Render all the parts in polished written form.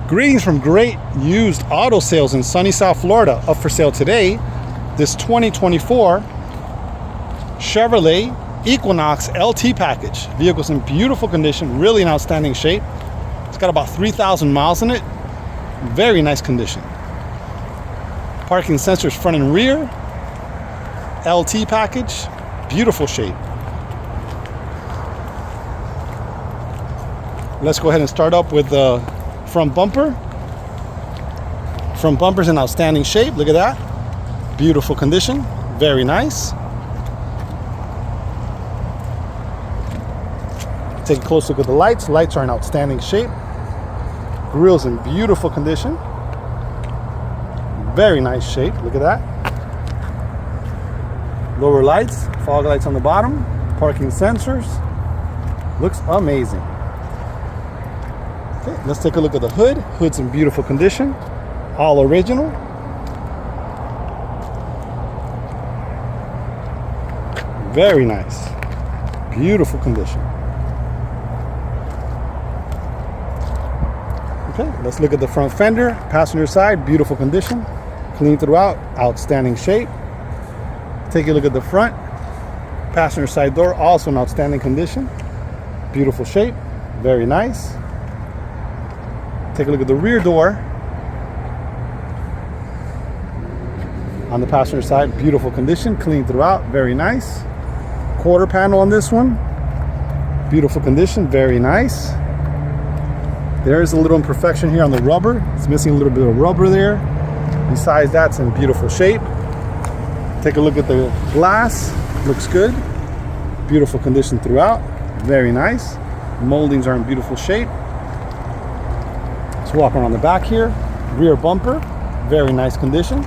Greetings from Great Used Auto Sales in sunny South Florida. Up for sale today, this 2024 Chevrolet Equinox LT package. Vehicle's in beautiful condition, really in outstanding shape. It's got about 3,000 miles in it. Very nice condition. Parking sensors front and rear. LT package, beautiful shape. Let's go ahead and start up with the front bumper. Front bumper's in outstanding shape. Look at that. Beautiful condition. Very nice. Take a close look at the lights. Lights are in outstanding shape. Grill's in beautiful condition. Very nice shape. Look at that. Lower lights. Fog lights on the bottom. Parking sensors. Looks amazing. Okay, let's take a look at the hood. Hood's in beautiful condition. All original. Very nice. Beautiful condition. Okay, let's look at the front fender. Passenger side, beautiful condition. Clean throughout, outstanding shape. Take a look at the front. Passenger side door, also in outstanding condition. Beautiful shape. Very nice. Take a look at the rear door. On the passenger side, beautiful condition, clean throughout, very nice. Quarter panel on this one, beautiful condition, very nice. There is a little imperfection here on the rubber. It's missing a little bit of rubber there. Besides that, it's in beautiful shape. Take a look at the glass, looks good. Beautiful condition throughout, very nice. Moldings are in beautiful shape. Let's walk around the back here. Rear bumper, very nice condition.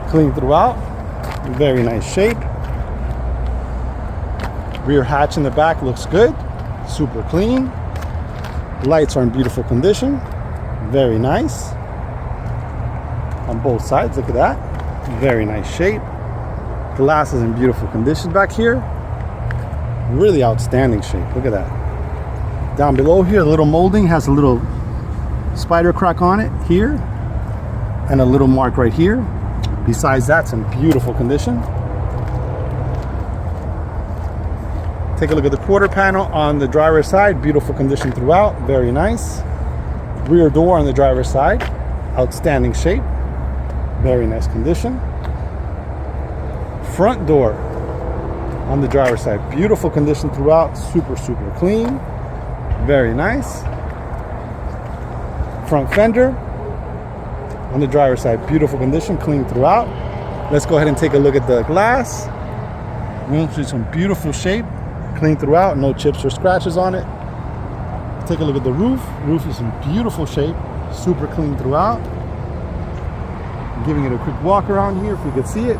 Clean throughout, very nice shape. Rear hatch in the back looks good, super clean. Lights are in beautiful condition, very nice. On both sides, look at that, very nice shape. Glass is in beautiful condition back here. Really outstanding shape, look at that. Down below here, a little molding has a little spider crack on it here and a little mark right here. Besides that, it's in beautiful condition. Take a look at the quarter panel on the driver's side, beautiful condition throughout, very nice. Rear door on the driver's side, outstanding shape, very nice condition. Front door on the driver's side, beautiful condition throughout, super clean, very nice. Front fender on the driver's side, beautiful condition, clean throughout. Let's go ahead and take a look at the glass. Windshield in beautiful shape, clean throughout, no chips or scratches on it. Take a look at the roof. Roof is in beautiful shape, super clean throughout. I'm giving it a quick walk around here if you could see it.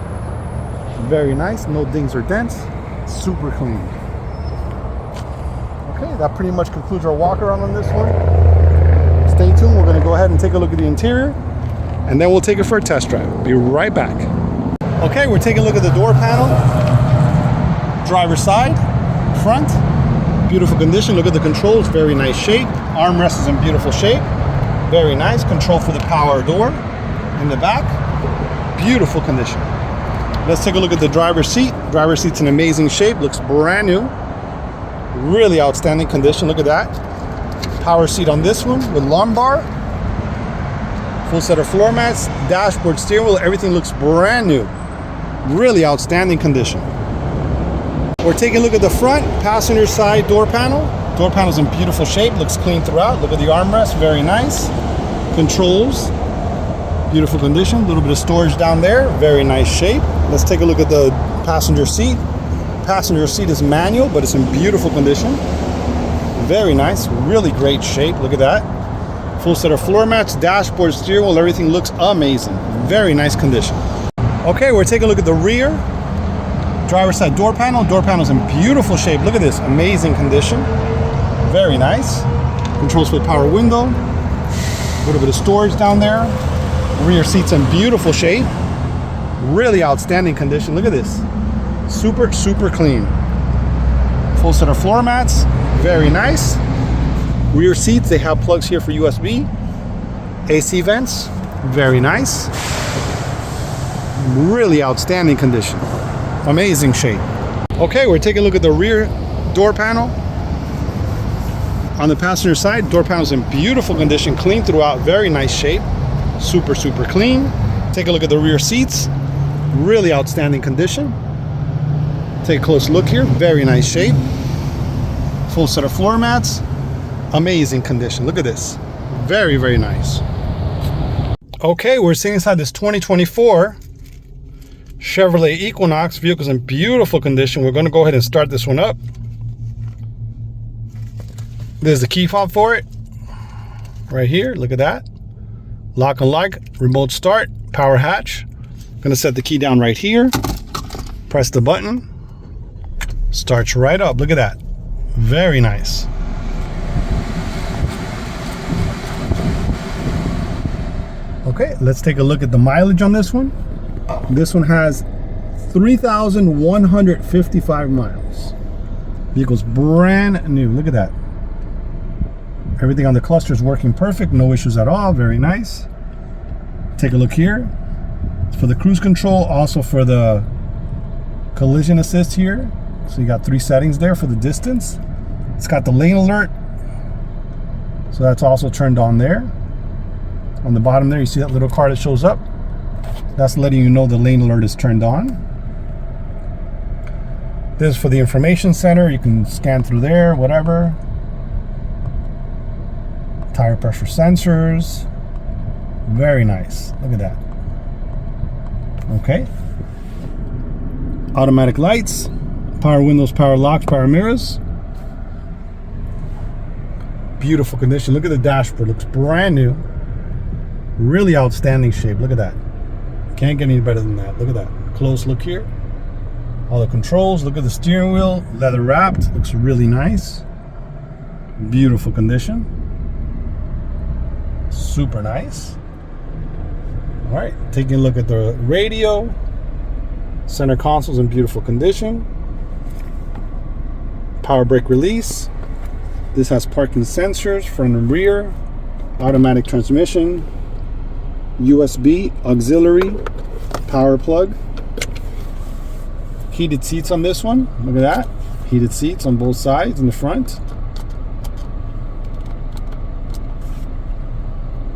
Very nice, no dings or dents, super clean. Okay, that pretty much concludes our walk around on this one. Stay tuned, we're going to go ahead and take a look at the interior and then we'll take it for a test drive. Be right back. Okay, we're taking a look at the door panel. Driver's side, front, beautiful condition. Look at the controls, very nice shape. Armrest is in beautiful shape, very nice. Control for the power door in the back, beautiful condition. Let's take a look at the driver's seat. Driver's seat's in amazing shape, looks brand new. Really outstanding condition, look at that. Power seat on this one with lumbar. Full set of floor mats, dashboard, steering wheel, everything looks brand new. Really outstanding condition. We're taking a look at the front passenger side door panel. Door panel's in beautiful shape, looks clean throughout. Look at the armrest, very nice. Controls, beautiful condition. A little bit of storage down there, very nice shape. Let's take a look at the passenger seat. Passenger seat is manual, but it's in beautiful condition. Very nice, really great shape, look at that. Full set of floor mats, dashboard, steering wheel, everything looks amazing. Very nice condition. Okay, we're taking a look at the rear. Driver's side door panel. Door panel's in beautiful shape. Look at this, amazing condition. Very nice. Controls for the power window. A little bit of storage down there. Rear seat's in beautiful shape. Really outstanding condition. Look at this. Super clean. Full set of floor mats. Very nice. Rear seats, they have plugs here for USB. AC vents, very nice. Really outstanding condition. Amazing shape. Okay, we're taking a look at the rear door panel. On the passenger side, door panel's in beautiful condition, clean throughout, very nice shape. Super, super clean. Take a look at the rear seats. Really outstanding condition. Take a close look here, very nice shape. Full set of floor mats. Amazing condition, look at this. Very, very nice. Okay, we're sitting inside this 2024 Chevrolet Equinox. Vehicle's in beautiful condition. We're going to go ahead and start this one up. There's the key fob for it. Right here, look at that. Lock and lock, remote start, power hatch. Going to set the key down right here. Press the button. Starts right up, look at that. Very nice. Okay, let's take a look at the mileage on this one. This one has 3,155 miles. Vehicle's brand new, look at that. Everything on the cluster is working perfect, no issues at all, very nice. Take a look here. It's for the cruise control, also for the collision assist here. So you got 3 settings there for the distance. It's got the lane alert, so that's also turned on there. On the bottom there, you see that little car that shows up. That's letting you know the lane alert is turned on. This is for the information center. You can scan through there, whatever. Tire pressure sensors. Very nice. Look at that. Okay. Automatic lights. Power windows, power locks, power mirrors. Beautiful condition. Look at the dashboard. Looks brand new. Really outstanding shape. Look at that. Can't get any better than that. Look at that. Close look here. All the controls. Look at the steering wheel. Leather wrapped. Looks really nice. Beautiful condition. Super nice. All right. Taking a look at the radio. Center console's in beautiful condition. Power brake release. This has parking sensors, front and rear. Automatic transmission. USB, auxiliary, power plug. Heated seats on this one. Look at that. Heated seats on both sides in the front.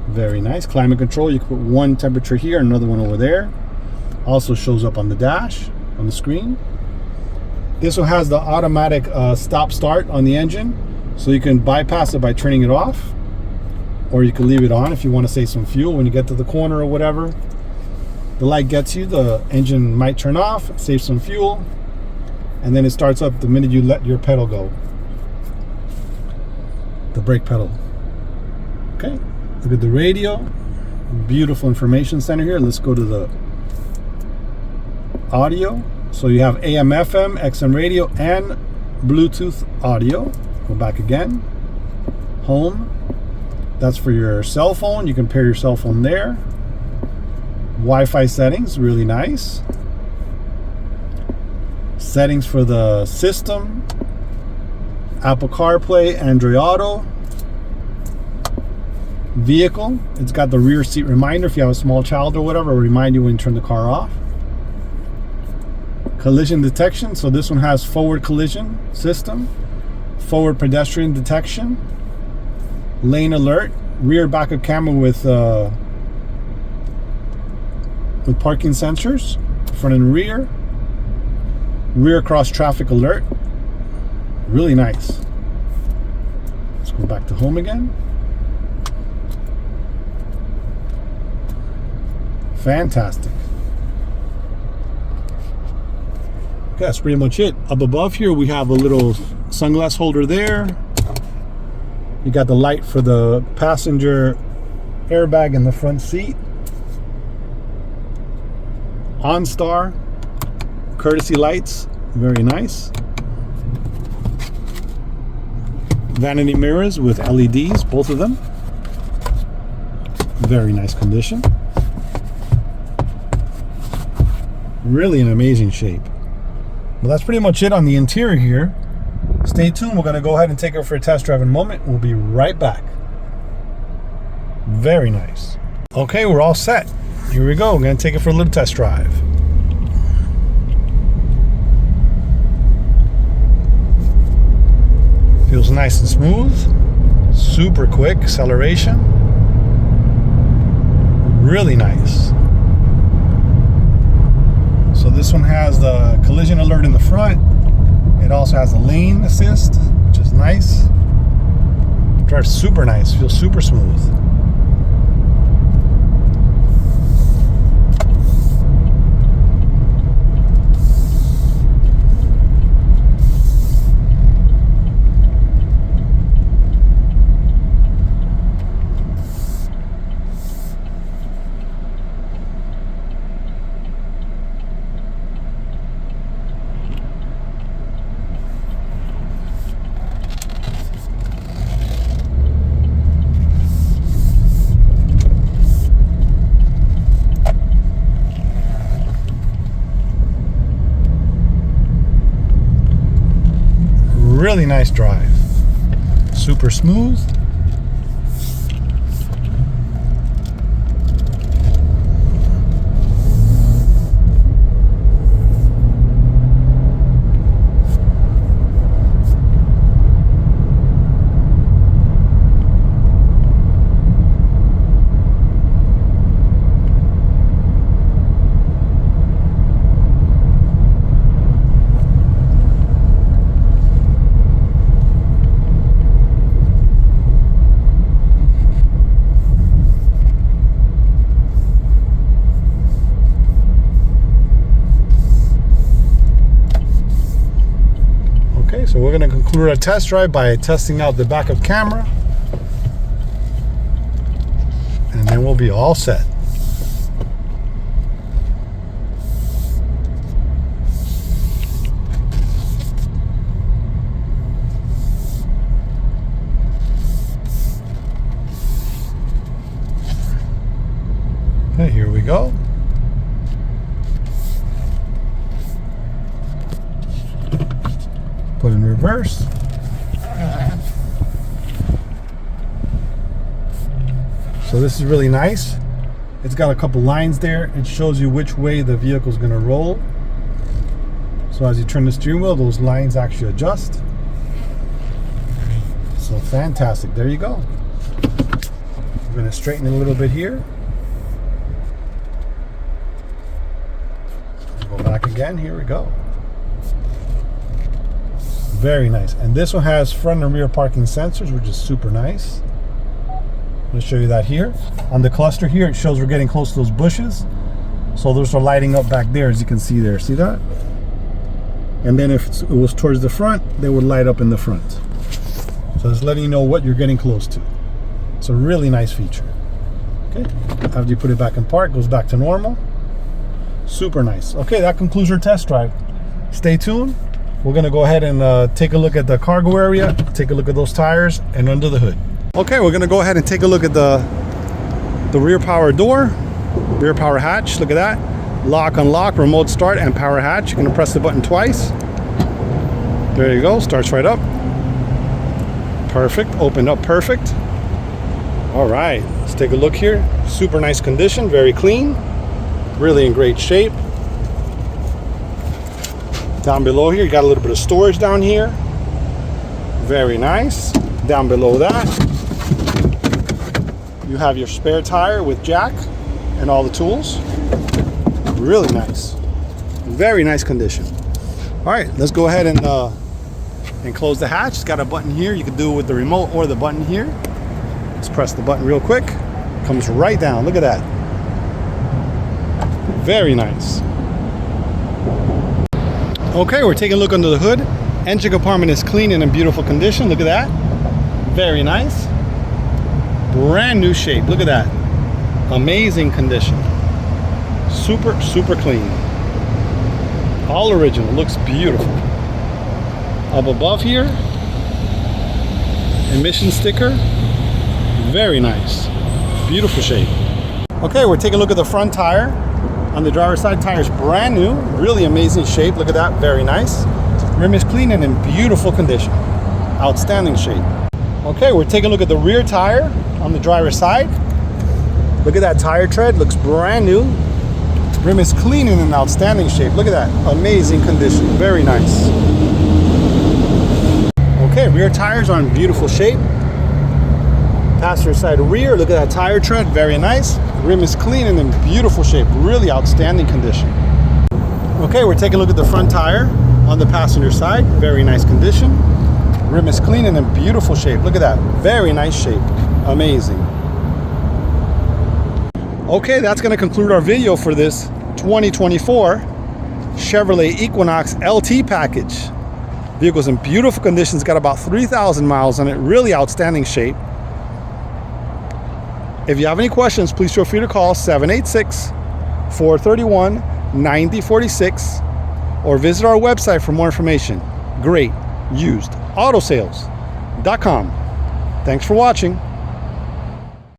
Very nice. Climate control. You can put one temperature here, another one over there. Also shows up on the dash, on the screen. This one has the automatic stop start on the engine, so you can bypass it by turning it off, or you can leave it on if you want to save some fuel when you get to the corner or whatever. The light gets you, the engine might turn off, save some fuel, and then it starts up the minute you let your pedal go, the brake pedal. Okay, look at the radio. Beautiful information center here. Let's go to the audio. So you have AM, FM, XM radio, and Bluetooth audio. Go back again. Home. That's for your cell phone. You can pair your cell phone there. Wi-Fi settings, really nice. Settings for the system. Apple CarPlay, Android Auto. Vehicle. It's got the rear seat reminder if you have a small child or whatever. It'll remind you when you turn the car off. Collision detection. So this one has forward collision system. Forward pedestrian detection. Lane alert, rear backup camera with parking sensors, front and rear cross traffic alert. Really nice. Let's go back to home again. Fantastic. Okay, that's pretty much it. Up above here we have a little sunglass holder there. You got the light for the passenger airbag in the front seat. OnStar courtesy lights, very nice. Vanity mirrors with LEDs, both of them. Very nice condition. Really an amazing shape. Well, that's pretty much it on the interior here. Stay tuned. We're going to go ahead and take her for a test drive in a moment. We'll be right back. Very nice. Okay, we're all set. Here we go. We're gonna take it for a little test drive. Feels nice and smooth. Super quick acceleration. Really nice. So this one has the collision alert in the front. It also has a lane assist, which is nice. Drives super nice, feels super smooth. Really nice drive. Super smooth. So we're going to conclude our test drive by testing out the backup camera, and then we'll be all set. Okay, here we go. Put in reverse. So this is really nice. It's got a couple lines there. It shows you which way the vehicle is going to roll. So as you turn the steering wheel, those lines actually adjust. So fantastic. There you go. We're going to straighten it a little bit here. Go back again. Here we go. Very nice. And this one has front and rear parking sensors, which is super nice. I'm going to show you that here. On the cluster here, it shows we're getting close to those bushes. So those are lighting up back there, as you can see there. See that? And then if it was towards the front, they would light up in the front. So it's letting you know what you're getting close to. It's a really nice feature. Okay. After you put it back in park, it goes back to normal. Super nice. Okay, that concludes our test drive. Stay tuned. We're going to go ahead and take a look at the cargo area, take a look at those tires, and under the hood. Okay, we're going to go ahead and take a look at the rear power door, rear power hatch. Look at that. Lock, unlock, remote start, and power hatch. You're going to press the button twice. There you go. Starts right up. Perfect. Opened up perfect. All right. Let's take a look here. Super nice condition. Very clean. Really in great shape. Down below here, you got a little bit of storage down here. Very nice. Down below that, you have your spare tire with jack and all the tools. Really nice. Very nice condition. All right, let's go ahead and close the hatch. It's got a button here. You can do it with the remote or the button here. Let's press the button real quick. Comes right down. Look at that. Very nice. Okay, we're taking a look under the hood. Engine compartment is clean and in beautiful condition. Look at that. Very nice. Brand new shape. Look at that. Amazing condition. Super, super clean. All original. Looks beautiful. Up above here, emission sticker. Very nice. Beautiful shape. Okay, we're taking a look at the front tire. On the driver's side, tire's brand new, really amazing shape. Look at that, very nice. Rim is clean and in beautiful condition. Outstanding shape. Okay, we're taking a look at the rear tire on the driver's side. Look at that tire tread, looks brand new. Rim is clean and in outstanding shape. Look at that, amazing condition, very nice. Okay, rear tires are in beautiful shape. Passenger side rear, look at that tire tread, very nice. Rim is clean and in beautiful shape, really outstanding condition. Okay, we're taking a look at the front tire on the passenger side, very nice condition. Rim is clean and in beautiful shape. Look at that, very nice shape, amazing. Okay, that's going to conclude our video for this 2024 Chevrolet Equinox LT package. Vehicle's in beautiful conditions, got about 3,000 miles on it, really outstanding shape. If you have any questions, please feel free to call 786-431-9046 or visit our website for more information, greatusedautosales.com. Thanks for watching.